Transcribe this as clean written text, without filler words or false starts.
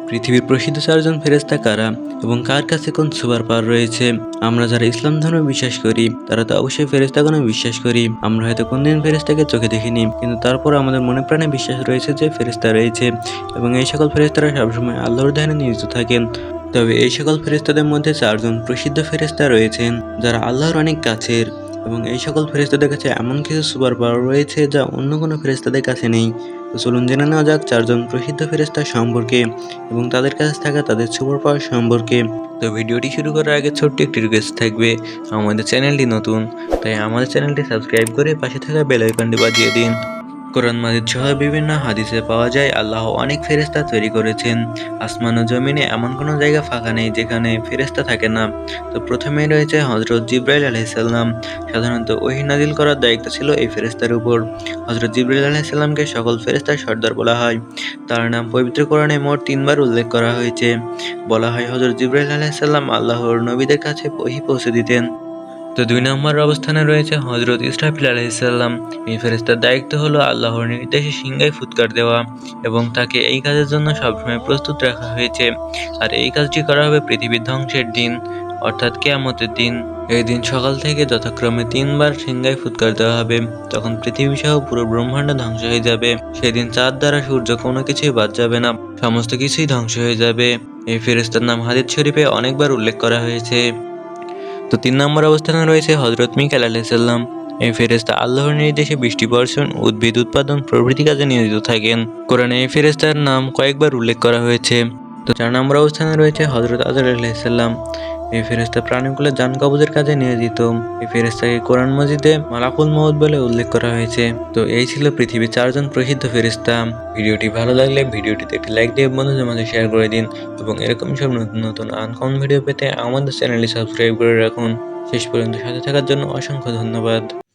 পৃথিবীর প্রসিদ্ধ চারজন ফেরেশতা কারা এবং কার কাছে কোন সুপার পাওয়ার রয়েছে? আমরা যারা ইসলাম ধর্মে বিশ্বাস করি তারা তো অবশ্যই ফেরেশতাগণে বিশ্বাস করি। আমরা হয়তো কোনদিন ফেরেশতাকে চোখে দেখিনি, কিন্তু তারপর আমাদের মনে প্রাণে বিশ্বাস রয়েছে যে ফেরেশতা রয়েছে এবং এই সকল ফেরেশতারা সবসময় আল্লাহর ধ্যানে নিয়োজিত থাকেন। তবে এই সকল ফেরেশতাদের মধ্যে চারজন প্রসিদ্ধ ফেরেশতা রয়েছেন যারা আল্লাহর অনেক কাছের, এবং এই সকল ফেরেশতাদের কাছে এমন কিছু সুপার পাওয়ার রয়েছে যা অন্য কোনো ফেরেশতাদের কাছে নেই। তো চলুন জেনে নেওয়া যাক চারজন প্রসিদ্ধ ফেরেশতা সম্পর্কে এবং তাদের কাছে থাকা তাদের সুপার পাওয়ার সম্পর্কে। তো ভিডিওটি শুরু করার আগে ছোট্ট একটি রিকোয়েস্ট থাকবে, আমাদের চ্যানেলটি নতুন, তাই আমাদের চ্যানেলটি সাবস্ক্রাইব করে পাশে থাকা বেল আইকনটি বাজিয়ে দিন। কোরআন মাজিদ সহ বিভিন্ন হাদিসে পাওয়া যায় আল্লাহ অনেক ফেরেশতা তৈরি করেছেন। আসমান ও জমিনে এমন কোনো জায়গা ফাঁকা নেই যেখানে ফেরেশতা থাকে না। তো প্রথমেই রয়েছে হযরত জিবরাইল আলাইহিস সালাম। সাধারণত ওহী নাযিল করার দায়িত্ব ছিল এই ফেরেশতার উপর। হযরত জিবরাইল আলাইহিস সালামকে সকল ফেরেশতার সর্দার বলা হয়। তার নাম পবিত্র কোরআনে মোট ৩ বার উল্লেখ করা হয়েছে। বলা হয় হযরত জিবরাইল আলাইহিস সালাম আল্লাহর নবীদের কাছে ওহী পৌঁছে দিতেন। তো ২ নম্বর অবস্থানে রয়েছে হযরত ইসরাফিল আলাইহিস সালাম। এই ফেরেশতার দায়িত্ব হলো আল্লাহর নির্দেশে সিংহায় ফুৎকার দেওয়া এবং তাকে এই কাজের জন্য সবসময় প্রস্তুত রাখা হয়েছে। আর এই কাজটি করা হবে পৃথিবীর ধ্বংসের দিন, অর্থাৎ কিয়ামতের দিন। এই দিন সকাল থেকে যথাক্রমে ৩ বার সিংহায় ফুৎকার দেওয়া হবে, তখন পৃথিবী সহ পুরো ব্রহ্মাণ্ড ধ্বংস হয়ে যাবে। সেদিন চাঁদ দ্বারা সূর্য কোনো কিছুই বাদ যাবে না, সমস্ত কিছুই ধ্বংস হয়ে যাবে। এই ফেরেশতার নাম হাদিস শরীফে অনেকবার উল্লেখ করা হয়েছে। তো ৩ নম্বর অবস্থানে রয়েছে হযরত মিকাইল আলাইহিস সালাম। এই ফেরেশতা আল্লাহর নির্দেশে বৃষ্টি বর্ষণ, উদ্ভিদ উৎপাদন প্রভৃতি কাজে নিয়োজিত থাকেন। কোরআনে এই ফেরেশতার নাম কয়েকবার উল্লেখ করা হয়েছে। তো ৪ নম্বর অবস্থানে রয়েছে হযরত আজরাইল আলাইহিস সালাম। এই ফেরেশতা প্রাণীকুলের জান কবজের কাজে নিয়োজিত। এই ফেরেশতাকে কোরআন মাজিদে মালাকুল মউত বলে উল্লেখ করা হয়েছে। তো এই ছিল পৃথিবীর চারজন প্রসিদ্ধ ফেরেশতা। ভিডিওটি ভালো লাগলে ভিডিওটিতে একটি লাইক দিয়ে বন্ধুদের মাঝে শেয়ার করে দিন এবং এরকম সব নতুন নতুন আনকমন ভিডিও পেতে আমাদের চ্যানেলটি সাবস্ক্রাইব করে রাখুন। শেষ পর্যন্ত সাথে থাকার জন্য অসংখ্য ধন্যবাদ।